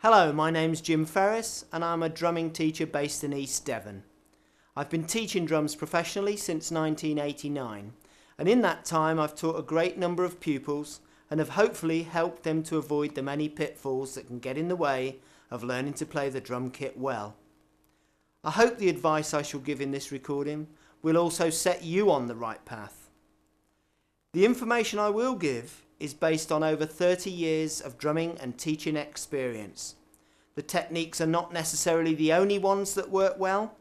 Hello, my name's Jim Ferris and I'm a drumming teacher based in East Devon. I've been teaching drums professionally since 1989, and in that time I've taught a great number of pupils and have hopefully helped them to avoid the many pitfalls that can get in the way of learning to play the drum kit well. I hope the advice I shall give in this recording will also set you on the right path. The information I will give is based on over 30 years of drumming and teaching experience. The techniques are not necessarily the only ones that work well,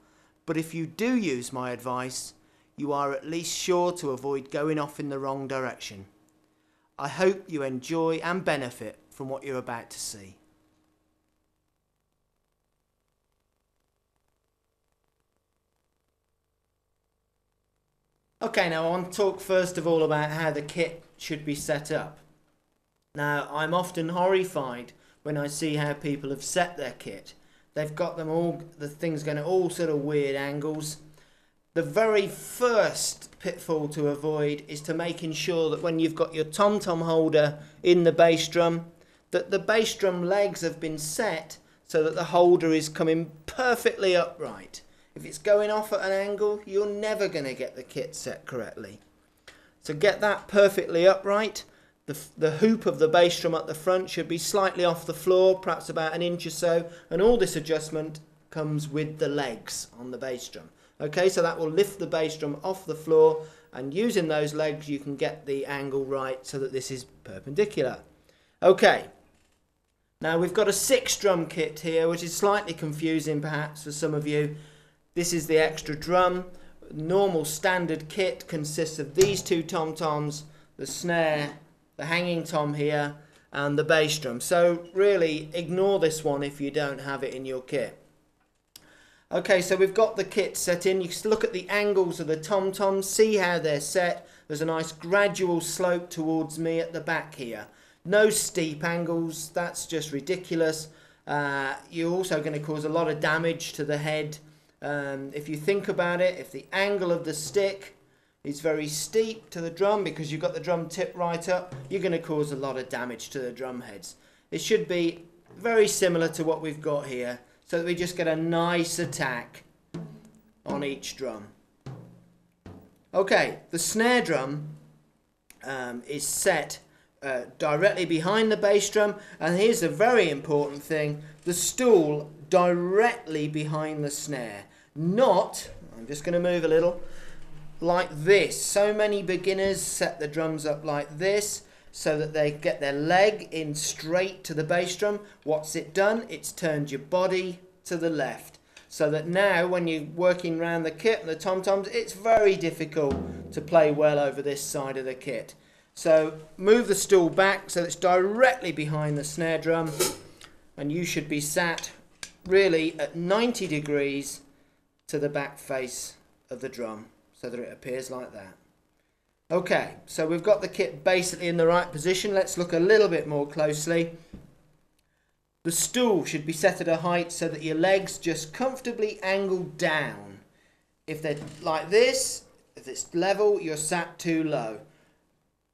but if you do use my advice, you are at least sure to avoid going off in the wrong direction. I hope you enjoy and benefit from what you're about to see. Okay, now I want to talk first of all about how the kit should be set up. Now, I'm often horrified when I see how people have set their kit. They've got them all, the things going at all sort of weird angles. The very first pitfall to avoid is to making sure that when you've got your tom-tom holder in the bass drum, that the bass drum legs have been set so that the holder is coming perfectly upright. If it's going off at an angle, you're never going to get the kit set correctly. So get that perfectly upright. The hoop of the bass drum at the front should be slightly off the floor, perhaps about an inch or so, and all this adjustment comes with the legs on the bass drum. Okay, so that will lift the bass drum off the floor, and using those legs you can get the angle right so that this is perpendicular. Okay, now we've got a 6-drum kit here, which is slightly confusing perhaps for some of you. This is the extra drum. Normal standard kit consists of these two tom-toms, the snare, the hanging tom here, and the bass drum. So really ignore this one if you don't have it in your kit. Okay, so we've got the kit set in. You can look at the angles of the tom-toms, see how they're set. There's a nice gradual slope towards me at the back here. No steep angles, that's just ridiculous. You're also going to cause a lot of damage to the head. If you think about it, if the angle of the stick is very steep to the drum because you've got the drum tip right up, you're going to cause a lot of damage to the drum heads. It should be very similar to what we've got here, so that we just get a nice attack on each drum. Okay, the snare drum is set directly behind the bass drum, and here's a very important thing: the stool directly behind the snare. Not, I'm just going to move a little, like this. So many beginners set the drums up like this so that they get their leg in straight to the bass drum. What's it done? It's turned your body to the left, so that now when you're working around the kit and the tom-toms, it's very difficult to play well over this side of the kit. So move the stool back so it's directly behind the snare drum, and you should be sat really at 90 degrees to the back face of the drum so that it appears like that. Okay, so we've got the kit basically in the right position. Let's look a little bit more closely. The stool should be set at a height so that your legs just comfortably angle down. If they're like this, if it's level, you're sat too low.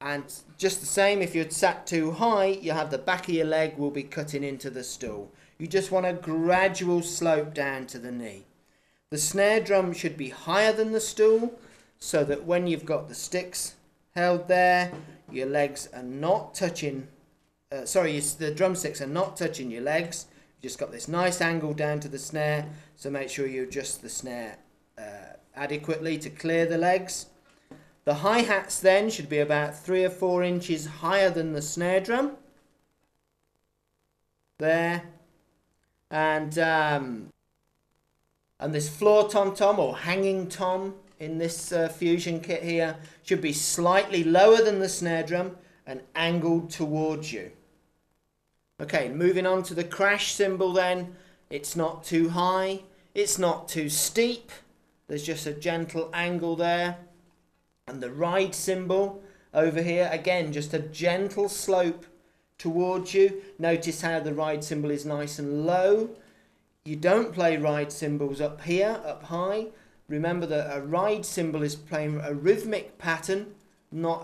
And just the same, if you're sat too high, you have the back of your leg will be cutting into the stool. You just want a gradual slope down to the knee. The snare drum should be higher than the stool, so that when you've got the sticks held there, your legs are not touching, the drumsticks are not touching your legs. You've just got this nice angle down to the snare, so make sure you adjust the snare adequately to clear the legs. The hi-hats then should be about 3 or 4 inches higher than the snare drum. There. And this floor tom-tom or hanging tom in this fusion kit here should be slightly lower than the snare drum and angled towards you. Okay, moving on to the crash cymbal then. It's not too high, it's not too steep, there's just a gentle angle there. And the ride cymbal over here, again, just a gentle slope towards you. Notice how the ride cymbal is nice and low. You don't play ride cymbals up here, up high. Remember that a ride cymbal is playing a rhythmic pattern,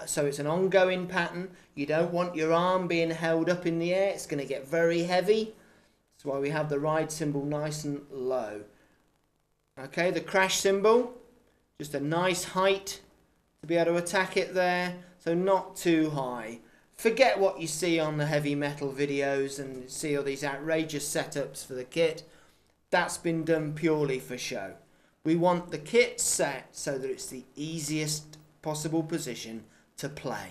so it's an ongoing pattern. You don't want your arm being held up in the air. It's going to get very heavy. That's why we have the ride cymbal nice and low. Okay, the crash cymbal, just a nice height to be able to attack it there, so not too high. Forget what you see on the heavy metal videos and see all these outrageous setups for the kit. That's been done purely for show. We want the kit set so that it's the easiest possible position to play.